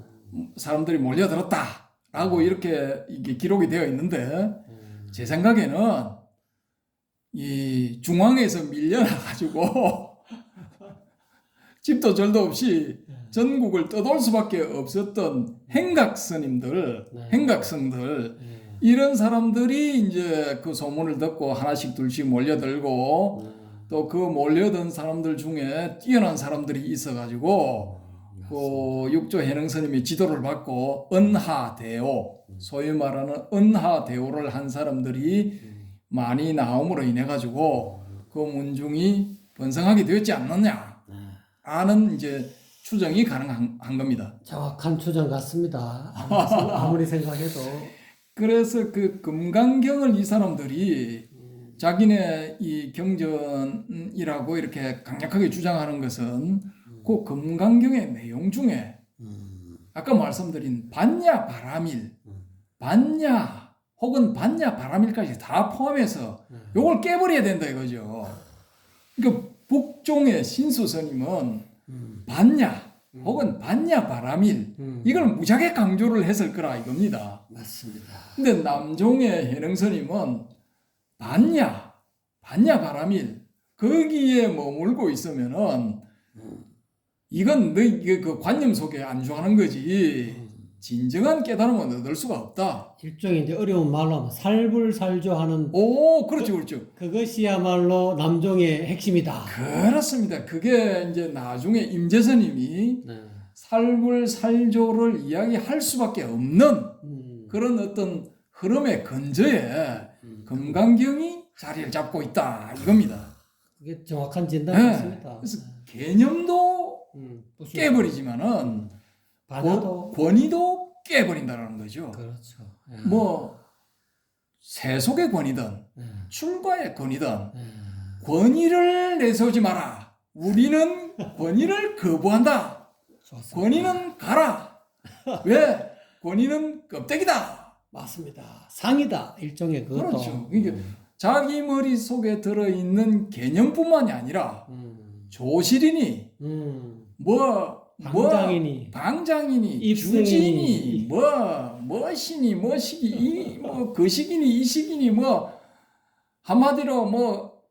사람들이 몰려들었다라고 이렇게 이게 기록이 되어 있는데 제 생각에는 이 중앙에서 밀려나가지고 집도 절도 없이 전국을 떠돌 수밖에 없었던 행각스님들, 행각성들 이런 사람들이 이제 그 소문을 듣고 하나씩 둘씩 몰려들고 또 그 몰려든 사람들 중에 뛰어난 사람들이 있어가지고 그 육조 해능 스님의 지도를 받고 은하대오 소위 말하는 은하대오를 한 사람들이 많이 나옴으로 인해 가지고 그 문중이 번성하게 되었지 않느냐 라는 이제 추정이 가능한 겁니다. 정확한 추정 같습니다. 아무리 생각해도. 그래서 그 금강경을 이 사람들이 자기네 이 경전이라고 이렇게 강력하게 주장하는 것은 그 금강경의 내용 중에 아까 말씀드린 반야 바라밀, 반야 혹은 반야 바라밀까지 다 포함해서 요걸 깨버려야 된다 이거죠. 그러니까 북종의 신수 스님은 음. 반야 혹은 반야 바라밀 이걸 무지하게 강조를 했을 거라 이겁니다. 맞습니다. 근데 남종의 현흥 스님은 반야 바라밀 거기에 머물고 있으면은 이건 너희 그 관념 속에 안주하는 거지 진정한 깨달음은 얻을 수가 없다. 일종의 이제 어려운 말로 하면 살불살조하는 오, 그렇죠, 그렇죠. 그것이야말로 남종의 핵심이다. 그렇습니다. 그게 이제 나중에 임재선님이 네. 살불살조를 이야기할 수밖에 없는 음. 그런 어떤 흐름의 근저에 금강경이 자리를 잡고 있다 이겁니다. 그게 정확한 네. 진단이었습니다. 그래서 개념도 부수고 깨버리지만은 반야도 권위도 깨버린다는 거죠. 그렇죠. 예. 뭐 세속의 권위든 예. 출가의 권위든 예. 권위를 내세우지 마라. 우리는 권위를 거부한다. 좋습니다. 권위는 가라. 왜? 권위는 껍데기다. 맞습니다. 상이다. 일종의 그것도. 그렇죠. 이게 자기 머릿속에 들어있는 개념뿐만이 아니라 조실이니 방장이니 입승이니, 주진이 뭐시니 뭐시기 거시기니 이시기니 한마디로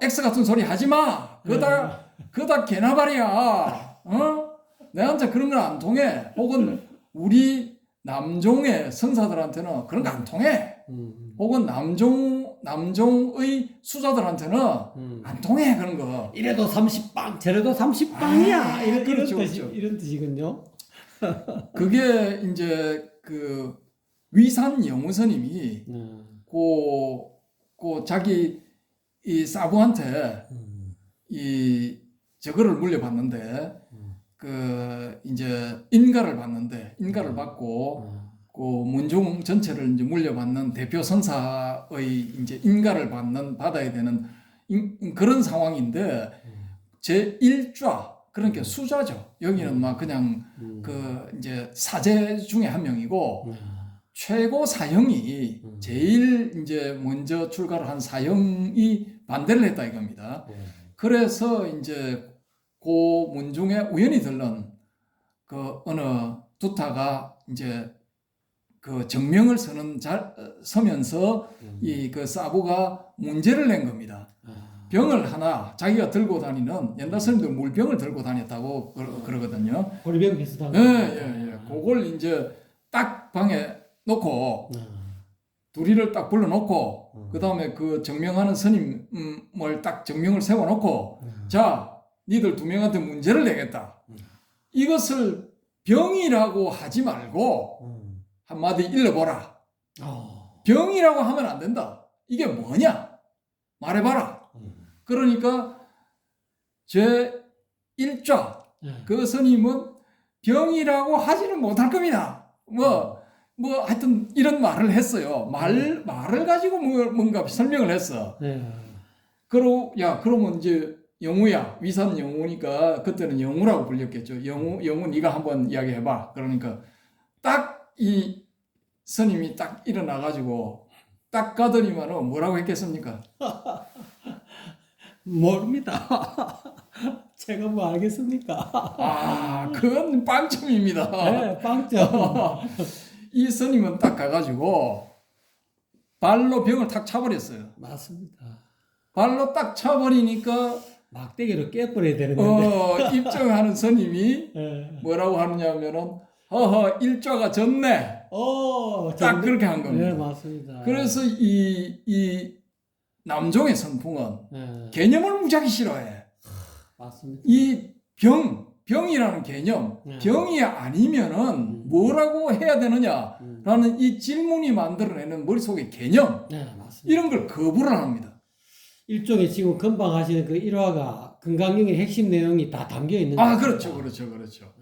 X 같은 소리 하지 마. 그다 개나발이야. 내한테 그런 건 안 통해. 혹은 우리 남종의 선사들한테는 그런 거 안 통해. 혹은 남종의 수자들한테는 안 통해 그런 거. 이래도 30방, 저래도 30방이야. 그렇죠, 그렇죠. 이런 뜻이군요. 그게 이제 그 위산 영우스님이 그 자기 이 사부한테 이 저거를 물려봤는데 그 이제 인가를 받고 그 문종 전체를 이제 물려받는 대표 선사의 이제 인가를 받아야 되는 그런 상황인데 제 1좌 그러니까 수좌죠. 여기는 막 그냥 그 이제 사제 중에 한 명이고 최고 사형이 제일 이제 먼저 출가를 한 사형이 반대를 했다 이겁니다. 그래서 이제 그 문중에 우연히 들른 그 어느 두타가 이제 그 정명을 서면서 이 그 사부가 문제를 낸 겁니다. 병을 하나 자기가 들고 다니는 옛날 사람들 물병을 들고 다녔다고 그러거든요. 고리병 비슷한 거. 예. 그걸 이제 딱 방에 놓고 둘이를 딱 불러놓고 그 다음에 그 정명하는 스님을 딱 정명을 세워놓고 자 니들 두 명한테 문제를 내겠다. 이것을 병이라고 하지 말고 한마디 일러보라. 병이라고 하면 안 된다. 이게 뭐냐? 말해봐라. 그러니까 제 1좌 그 스님은 병이라고 하지는 못할 겁니다. 하여튼 이런 말을 했어요. 말을 가지고 뭔가 설명을 했어. 그러면 이제 영우야, 위산 영우니까 그때는 영우라고 불렸겠죠. 영우 네가 한번 이야기해봐. 그러니까 딱 이 스님이 딱 일어나가지고 딱 가더니만은 뭐라고 했겠습니까? 모릅니다. 제가 뭐 알겠습니까? 그건 빵점입니다. 네, 빵점. 이 스님은 딱 가가지고 발로 병을 탁 차버렸어요. 맞습니다. 발로 딱 차버리니까 막대기로 깨버려야 되는데. 입증하는 스님이 네. 뭐라고 하느냐면은 일좌가 졌네. 딱 그렇게 한 겁니다. 네, 맞습니다. 그래서 이 남종의 선풍은 개념을 무지하게 싫어해. 맞습니다. 이 병이라는 개념, 병이 아니면은 뭐라고 해야 되느냐라는 이 질문이 만들어내는 머릿속의 개념, 맞습니다. 이런 걸 거부를 합니다. 일종의 지금 금방 하시는 그 1화가 금강경의 핵심 내용이 다 담겨 있는 거죠. 그렇죠.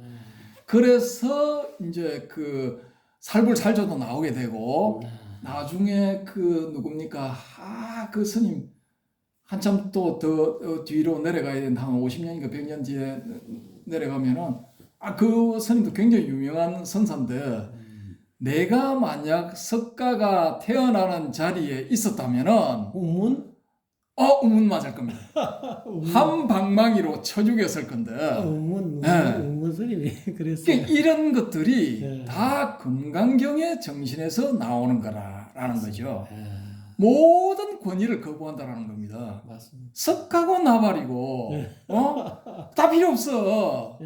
그래서 이제 그 살불살조도 나오게 되고 나중에 그 누굽니까? 그 스님 한참 또 더 뒤로 내려가야 된다. 한 50년인가 100년 뒤에 내려가면은 그 스님도 굉장히 유명한 선사인데 내가 만약 석가가 태어나는 자리에 있었다면은 우문? 우문 맞을 겁니다. 한 방망이로 쳐 죽였을 건데. 우문 스님이 그랬어요. 이런 것들이 네. 다 금강경의 정신에서 나오는 거라는 거죠. 모든 권위를 거부한다라는 겁니다. 맞습니다. 석하고 나발이고 다 필요 없어.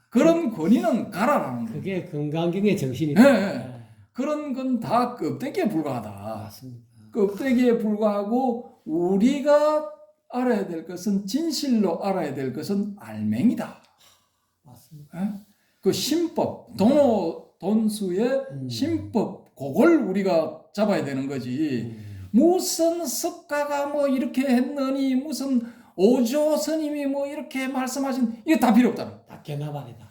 그런 권위는 가라라는 거예요. 그게 건강경의 정신이다. 네. 그런 건 다 껍데기에 불과하다. 맞습니다. 껍데기에 불과하고 우리가 알아야 될 것은 진실로 알아야 될 것은 알맹이다. 맞습니다. 그 신법, 돈수의 신법, 그걸 우리가 잡아야 되는 거지. 무슨 석가가 뭐 이렇게 했느니, 무슨 오조 스님이 뭐 이렇게 말씀하신, 이게 다 필요 없다. 다 개나발이다.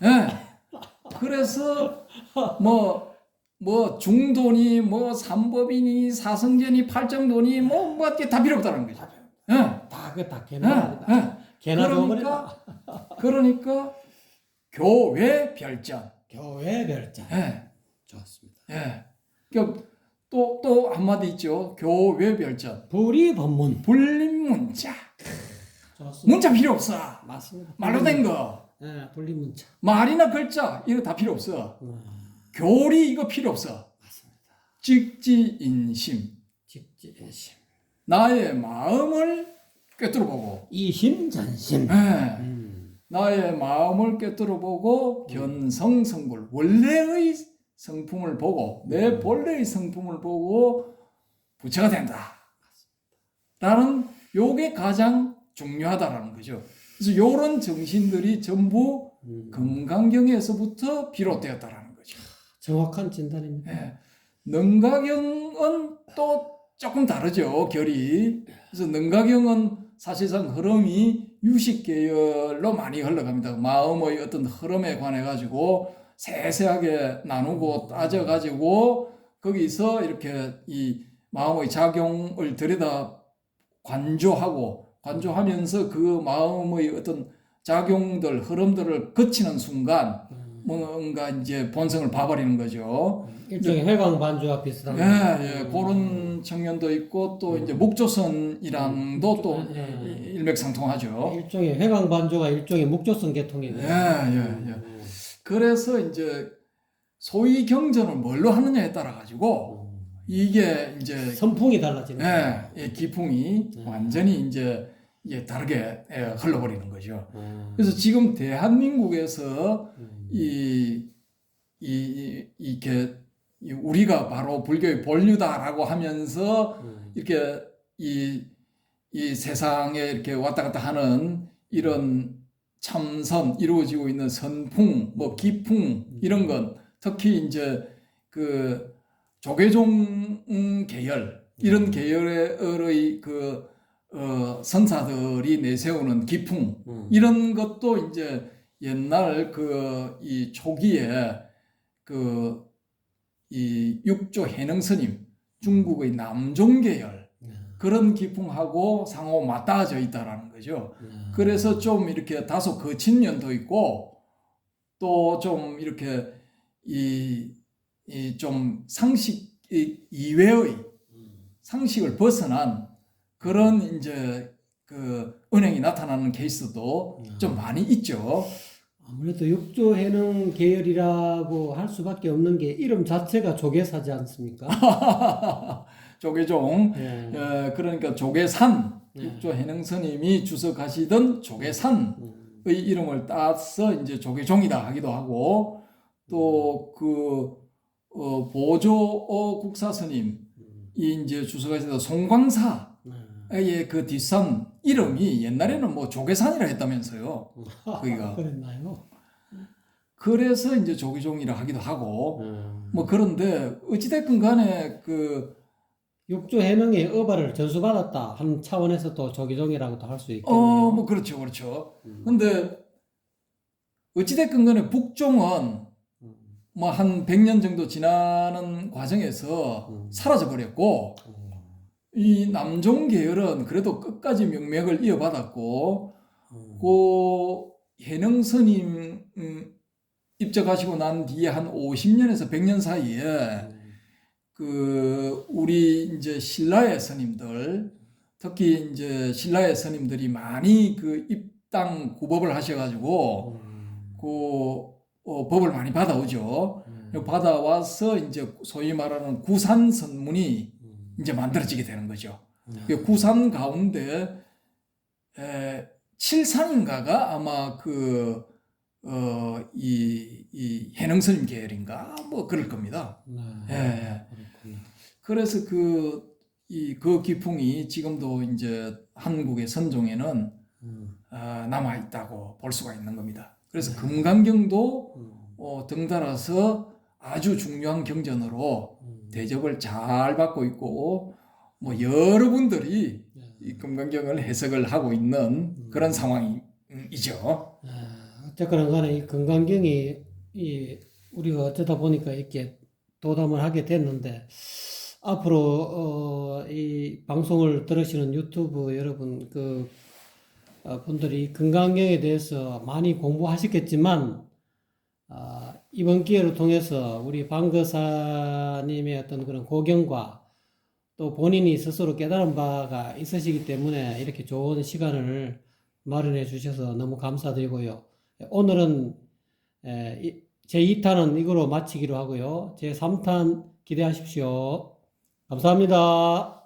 그래서 뭐 중도니, 뭐 삼법이니, 사성제니, 팔정도니, 뭐 이게 다 필요 없다는 거죠. 다 개나발이다. 개나발이다. 그러니까 교회 별전. 교회 별자. 좋습니다. 또 한마디 있죠. 교회 별전. 불이 법문. 불림 문자. 좋습니다. 문자 필요 없어. 맞습니다. 말로 된 거. 불리 문자. 말이나 글자 이거 다 필요 없어. 교리 이거 필요 없어. 맞습니다. 직지인심. 직지인심. 나의 마음을 꿰뚫어보고. 이심전심. 나의 마음을 꿰뚫어보고 견성성불 원래의 성품을 보고 내 본래의 성품을 보고 부처가 된다. 라는 요게 가장 중요하다라는 거죠. 그래서 요런 정신들이 전부 금강경에서부터 비롯되었다라는 거죠. 정확한 진단입니다. 능가경은 또 조금 다르죠, 결이. 그래서 능가경은 사실상 흐름이 유식계열로 많이 흘러갑니다. 마음의 어떤 흐름에 관해 가지고 세세하게 나누고 따져가지고 거기서 이렇게 이 마음의 작용을 들여다 관조하면서 그 마음의 어떤 작용들, 흐름들을 거치는 순간 뭔가 이제 본성을 봐버리는 거죠. 일종의 회광반주와 비슷한. 그런 측면도 있고 또 이제 목조선이랑도 또 일맥상통하죠. 일종의 회광반주가 일종의 목조선 계통이에요. 그래서 이제 소위 경전을 뭘로 하느냐에 따라 가지고 이게 이제 선풍이 달라지는 거예요. 기풍이 완전히 이제 다르게 흘러버리는 거죠. 그래서 지금 대한민국에서 이렇게 우리가 바로 불교의 본류다라고 하면서 이렇게 이 세상에 이렇게 왔다 갔다 하는 이런 참선 이루어지고 있는 선풍, 뭐 기풍 이런 건 특히 이제 그 조계종 계열 이런 계열의 그 선사들이 내세우는 기풍 이런 것도 이제 옛날 이 초기에 이 육조 해능 스님 중국의 남종 계열 그런 기풍하고 상호 맞닿아져 있다라는 거죠. 그래서 좀 이렇게 다소 거친 면도 있고 또 좀 이렇게 이 좀 상식 이외의 상식을 벗어난 그런 이제 그 은행이 나타나는 케이스도 좀 많이 있죠. 아무래도 육조해능 계열이라고 할 수밖에 없는 게 이름 자체가 조계사지 않습니까? 조계종, 그러니까 조계산, 육조해능 스님이 주석하시던 조계산의 이름을 따서 이제 조계종이다 하기도 하고 또 보조 국사 스님이 이제 주석하시던 송광사의 그 뒷산 이름이 옛날에는 뭐 조계산이라 했다면서요. 거기가. 그랬나요? 그래서 이제 조계종이라 하기도 하고 뭐 그런데 어찌됐건 간에 육조해능의 어발을 전수받았다 하는 차원에서 또 조계종이라고도 할 수 있겠네요. 뭐 그렇죠. 근데 어찌됐건 간에 북종은 뭐 한 100년 정도 지나는 과정에서 사라져 버렸고 이 남종 계열은 그래도 끝까지 명맥을 이어받았고 그 해능 스님 입적하시고 난 뒤에 한 50년에서 100년 사이에 우리 이제 신라의 스님들 특히 이제 신라의 스님들이 많이 그 입당 구법을 하셔가지고 법을 많이 받아오죠. 받아와서 이제 소위 말하는 구산 선문이 이제 만들어지게 되는 거죠. 그 구산 가운데 칠산인가가 아마 이 해능스님 계열인가 뭐 그럴 겁니다. 예. 그래서 그 기풍이 지금도 이제 한국의 선종에는 남아 있다고 볼 수가 있는 겁니다. 그래서 금강경도 덩달아서 아주 중요한 경전으로 대접을 잘 받고 있고 뭐 여러분들이 이 금강경을 해석을 하고 있는 그런 상황이죠. 어쨌거나 간에 이 금강경이 우리가 어쩌다 보니까 이렇게 도담을 하게 됐는데 앞으로 이 방송을 들으시는 유튜브 여러분 분들이 금강경에 대해서 많이 공부하셨겠지만 이번 기회를 통해서 우리 방거사님의 어떤 그런 고경과 또 본인이 스스로 깨달은 바가 있으시기 때문에 이렇게 좋은 시간을 마련해 주셔서 너무 감사드리고요. 오늘은 제2탄은 이거로 마치기로 하고요. 제3탄 기대하십시오. 감사합니다.